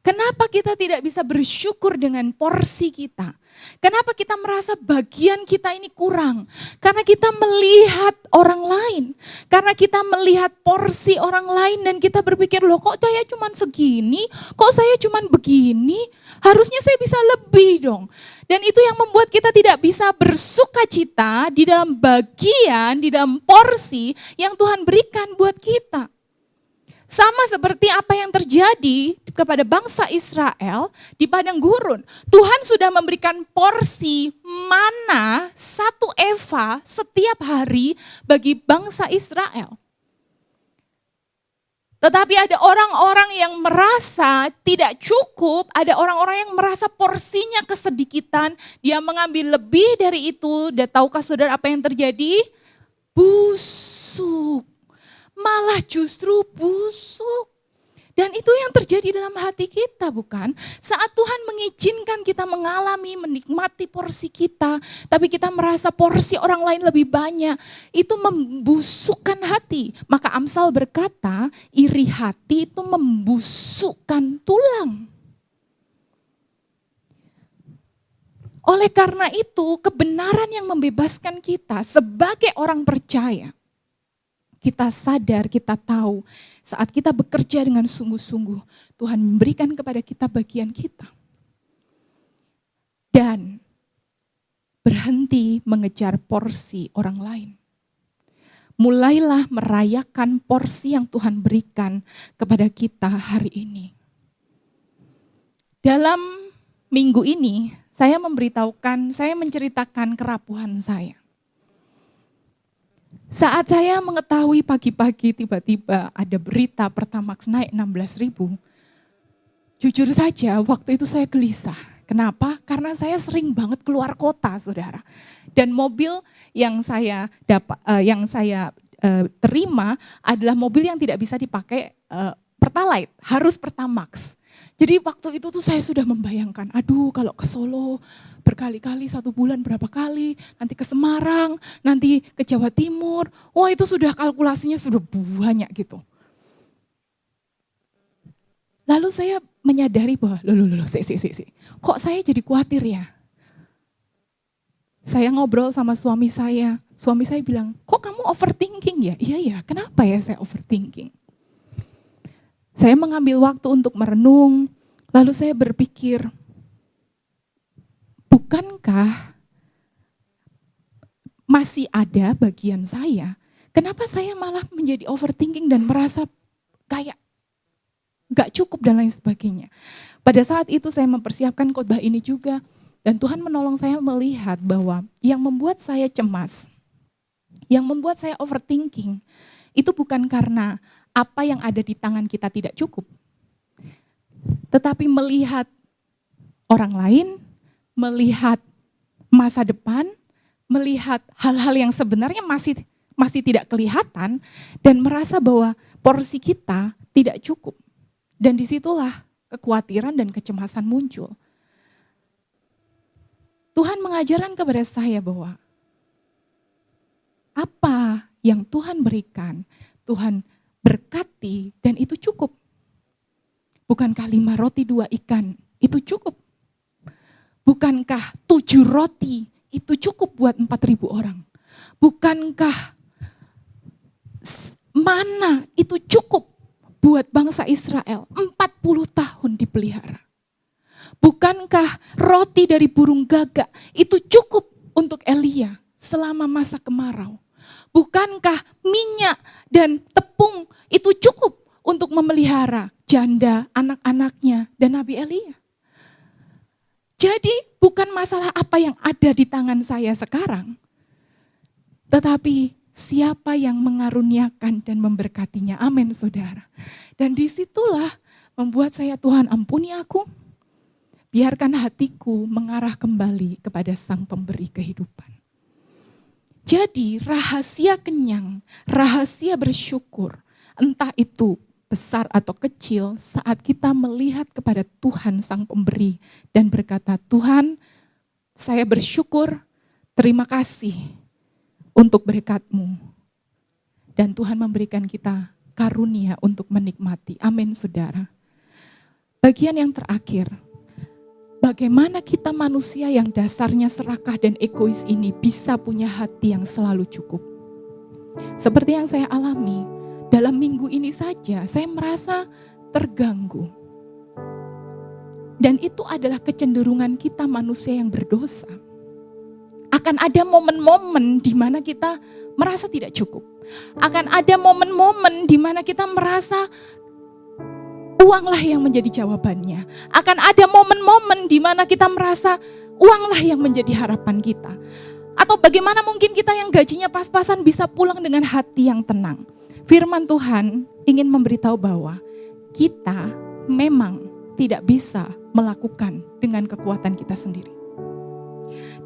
Kenapa kita tidak bisa bersyukur dengan porsi kita? Kenapa kita merasa bagian kita ini kurang? Karena kita melihat orang lain. Karena kita melihat porsi orang lain dan kita berpikir, loh kok saya cuma segini? Kok saya cuma begini? Harusnya saya bisa lebih dong. Dan itu yang membuat kita tidak bisa bersuka cita di dalam bagian, di dalam porsi yang Tuhan berikan buat kita. Sama seperti apa yang terjadi kepada bangsa Israel di padang gurun. Tuhan sudah memberikan porsi mana 1 eva setiap hari bagi bangsa Israel. Tetapi ada orang-orang yang merasa tidak cukup, ada orang-orang yang merasa porsinya kesedikitan, dia mengambil lebih dari itu. Dan tahukah saudara apa yang terjadi? Busuk. Malah justru busuk. Dan itu yang terjadi dalam hati kita, bukan? Saat Tuhan mengizinkan kita mengalami, menikmati porsi kita, tapi kita merasa porsi orang lain lebih banyak, itu membusukkan hati. Maka Amsal berkata, iri hati itu membusukkan tulang. Oleh karena itu, kebenaran yang membebaskan kita sebagai orang percaya, kita sadar, kita tahu saat kita bekerja dengan sungguh-sungguh, Tuhan memberikan kepada kita bagian kita. Dan berhenti mengejar porsi orang lain. mulailah merayakan porsi yang Tuhan berikan kepada kita hari ini. Dalam minggu ini, saya menceritakan kerapuhan saya. Saat saya mengetahui pagi-pagi tiba-tiba ada berita Pertamax naik 16.000, jujur saja waktu itu saya gelisah. Kenapa? Karena saya sering banget keluar kota, saudara. Dan mobil yang saya terima adalah mobil yang tidak bisa dipakai Pertalite, harus Pertamax. Jadi waktu itu tuh saya sudah membayangkan, aduh kalau ke Solo berkali-kali 1 bulan berapa kali, nanti ke Semarang, nanti ke Jawa Timur, wah itu sudah kalkulasinya sudah banyak gitu. Lalu saya menyadari bahwa, kok saya jadi khawatir ya? Saya ngobrol sama suami saya bilang, kok kamu overthinking ya? Iya ya, kenapa ya saya overthinking? Saya mengambil waktu untuk merenung, lalu saya berpikir, bukankah masih ada bagian saya? Kenapa saya malah menjadi overthinking dan merasa kayak gak cukup dan lain sebagainya. Pada saat itu saya mempersiapkan khotbah ini juga, dan Tuhan menolong saya melihat bahwa yang membuat saya cemas, yang membuat saya overthinking, itu bukan karena apa yang ada di tangan kita tidak cukup. Tetapi melihat orang lain, melihat masa depan, melihat hal-hal yang sebenarnya masih tidak kelihatan, dan merasa bahwa porsi kita tidak cukup. Dan disitulah kekhawatiran dan kecemasan muncul. Tuhan mengajarkan kepada saya bahwa apa yang Tuhan berikan, Tuhan berkati dan itu cukup. Bukankah 5 roti 2 ikan itu cukup? Bukankah 7 roti itu cukup buat 4.000 orang? Bukankah mana itu cukup buat bangsa Israel 40 tahun dipelihara? Bukankah roti dari burung gagak itu cukup untuk Elia selama masa kemarau? Bukankah minyak dan tepung itu cukup untuk memelihara janda, anak-anaknya, dan Nabi Elia? Jadi bukan masalah apa yang ada di tangan saya sekarang, tetapi siapa yang mengaruniakan dan memberkatinya. Amin, saudara. Dan disitulah membuat saya, Tuhan ampuni aku, biarkan hatiku mengarah kembali kepada Sang Pemberi kehidupan. Jadi rahasia kenyang, rahasia bersyukur, entah itu besar atau kecil, saat kita melihat kepada Tuhan Sang Pemberi dan berkata, Tuhan saya bersyukur, terima kasih untuk berkat-Mu. Dan Tuhan memberikan kita karunia untuk menikmati. Amin, saudara. Bagian yang terakhir, bagaimana kita manusia yang dasarnya serakah dan egois ini bisa punya hati yang selalu cukup. Seperti yang saya alami, dalam minggu ini saja saya merasa terganggu. Dan itu adalah kecenderungan kita manusia yang berdosa. Akan ada momen-momen di mana kita merasa tidak cukup. Akan ada momen-momen di mana kita merasa uanglah yang menjadi jawabannya. Akan ada momen-momen di mana kita merasa uanglah yang menjadi harapan kita. Atau bagaimana mungkin kita yang gajinya pas-pasan bisa pulang dengan hati yang tenang. Firman Tuhan ingin memberitahu bahwa kita memang tidak bisa melakukan dengan kekuatan kita sendiri.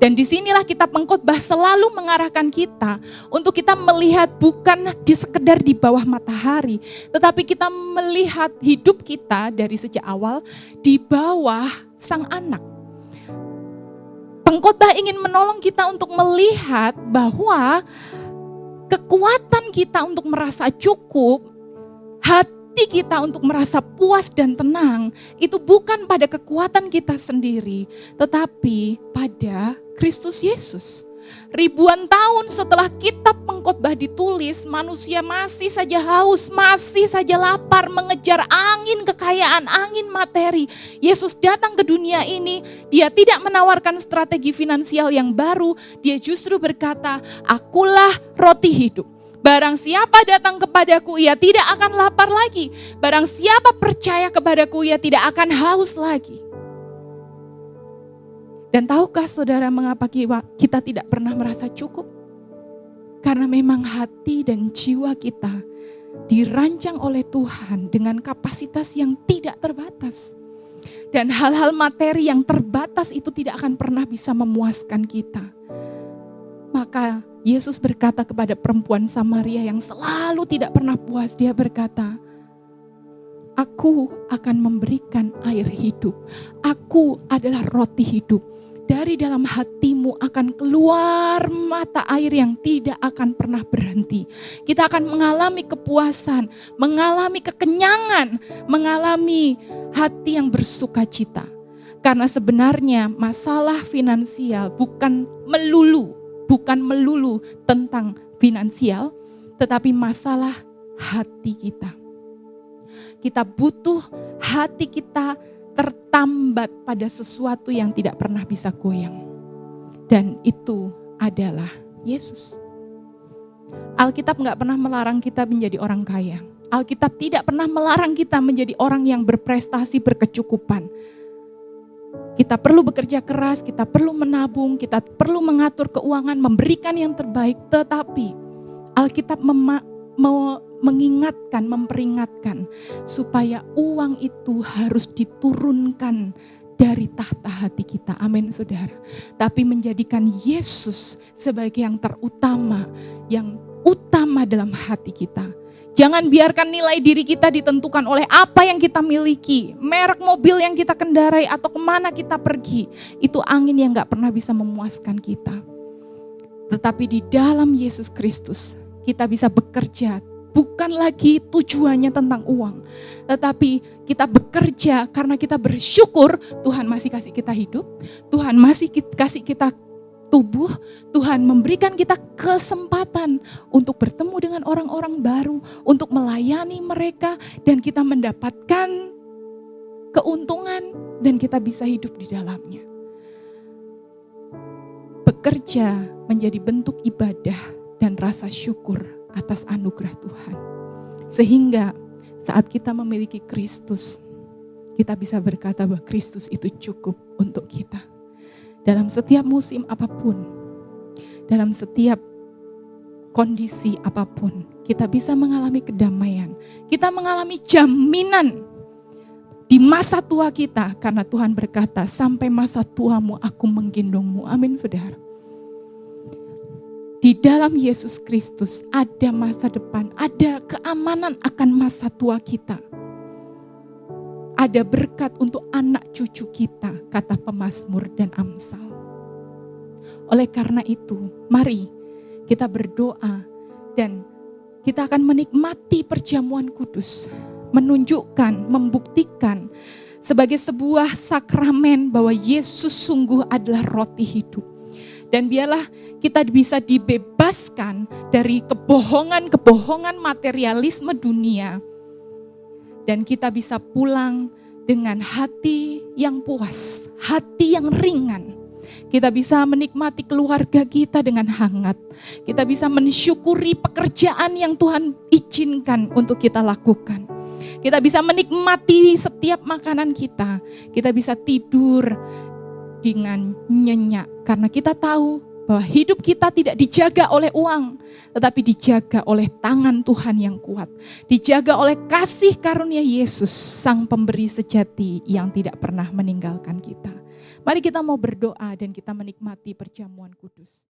Dan disinilah kitab pengkhotbah selalu mengarahkan kita untuk kita melihat bukan sekedar di bawah matahari, tetapi kita melihat hidup kita dari sejak awal di bawah Sang Anak. Pengkhotbah ingin menolong kita untuk melihat bahwa kekuatan kita untuk merasa cukup, hati kita untuk merasa puas dan tenang, itu bukan pada kekuatan kita sendiri, tetapi pada Kristus Yesus. Ribuan tahun setelah kitab pengkhotbah ditulis, manusia masih saja haus, masih saja lapar, mengejar angin kekayaan, angin materi. Yesus datang ke dunia ini, dia tidak menawarkan strategi finansial yang baru, dia justru berkata, akulah roti hidup. Barang siapa datang kepadaku, ia tidak akan lapar lagi. Barang siapa percaya kepadaku, ia tidak akan haus lagi. Dan tahukah saudara mengapa kita tidak pernah merasa cukup? Karena memang hati dan jiwa kita dirancang oleh Tuhan dengan kapasitas yang tidak terbatas. Dan hal-hal materi yang terbatas itu tidak akan pernah bisa memuaskan kita. Maka Yesus berkata kepada perempuan Samaria yang selalu tidak pernah puas, dia berkata, "Aku akan memberikan air hidup. Aku adalah roti hidup. Dari dalam hatimu akan keluar mata air yang tidak akan pernah berhenti." Kita akan mengalami kepuasan, mengalami kekenyangan, mengalami hati yang bersuka cita. Karena sebenarnya masalah finansial bukan melulu tentang finansial, tetapi masalah hati kita. Kita butuh hati kita tertambat pada sesuatu yang tidak pernah bisa goyang. Dan itu adalah Yesus. Alkitab gak pernah melarang kita menjadi orang kaya. Alkitab tidak pernah melarang kita menjadi orang yang berprestasi, berkecukupan. Kita perlu bekerja keras, kita perlu menabung, kita perlu mengatur keuangan, memberikan yang terbaik. Tetapi Alkitab mengingatkan, memperingatkan supaya uang itu harus diturunkan dari tahta hati kita. Amin saudara. Tapi menjadikan Yesus sebagai yang terutama, yang utama dalam hati kita. Jangan biarkan nilai diri kita ditentukan oleh apa yang kita miliki, merek mobil yang kita kendarai atau kemana kita pergi. Itu angin yang gak pernah bisa memuaskan kita. Tetapi di dalam Yesus Kristus kita bisa bekerja, bukan lagi tujuannya tentang uang. Tetapi kita bekerja karena kita bersyukur Tuhan masih kasih kita hidup, Tuhan masih kasih kita tubuh, Tuhan memberikan kita kesempatan untuk bertemu dengan orang-orang baru, untuk melayani mereka, dan kita mendapatkan keuntungan dan kita bisa hidup di dalamnya. Bekerja menjadi bentuk ibadah dan rasa syukur atas anugerah Tuhan. Sehingga saat kita memiliki Kristus, kita bisa berkata bahwa Kristus itu cukup untuk kita. Dalam setiap musim apapun, dalam setiap kondisi apapun, kita bisa mengalami kedamaian. Kita mengalami jaminan di masa tua kita. Karena Tuhan berkata, sampai masa tuamu aku menggendongmu. Amin saudara. Di dalam Yesus Kristus ada masa depan, ada keamanan akan masa tua kita. Ada berkat untuk anak cucu kita, kata pemazmur dan Amsal. Oleh karena itu, mari kita berdoa dan kita akan menikmati perjamuan kudus. Menunjukkan, membuktikan sebagai sebuah sakramen bahwa Yesus sungguh adalah roti hidup. Dan biarlah kita bisa dibebaskan dari kebohongan-kebohongan materialisme dunia. Dan kita bisa pulang dengan hati yang puas, hati yang ringan. Kita bisa menikmati keluarga kita dengan hangat. Kita bisa mensyukuri pekerjaan yang Tuhan izinkan untuk kita lakukan. Kita bisa menikmati setiap makanan kita. Kita bisa tidur dengan nyenyak. Karena kita tahu bahwa hidup kita tidak dijaga oleh uang, tetapi dijaga oleh tangan Tuhan yang kuat. Dijaga oleh kasih karunia Yesus, Sang Pemberi sejati yang tidak pernah meninggalkan kita. Mari kita mau berdoa dan kita menikmati perjamuan kudus.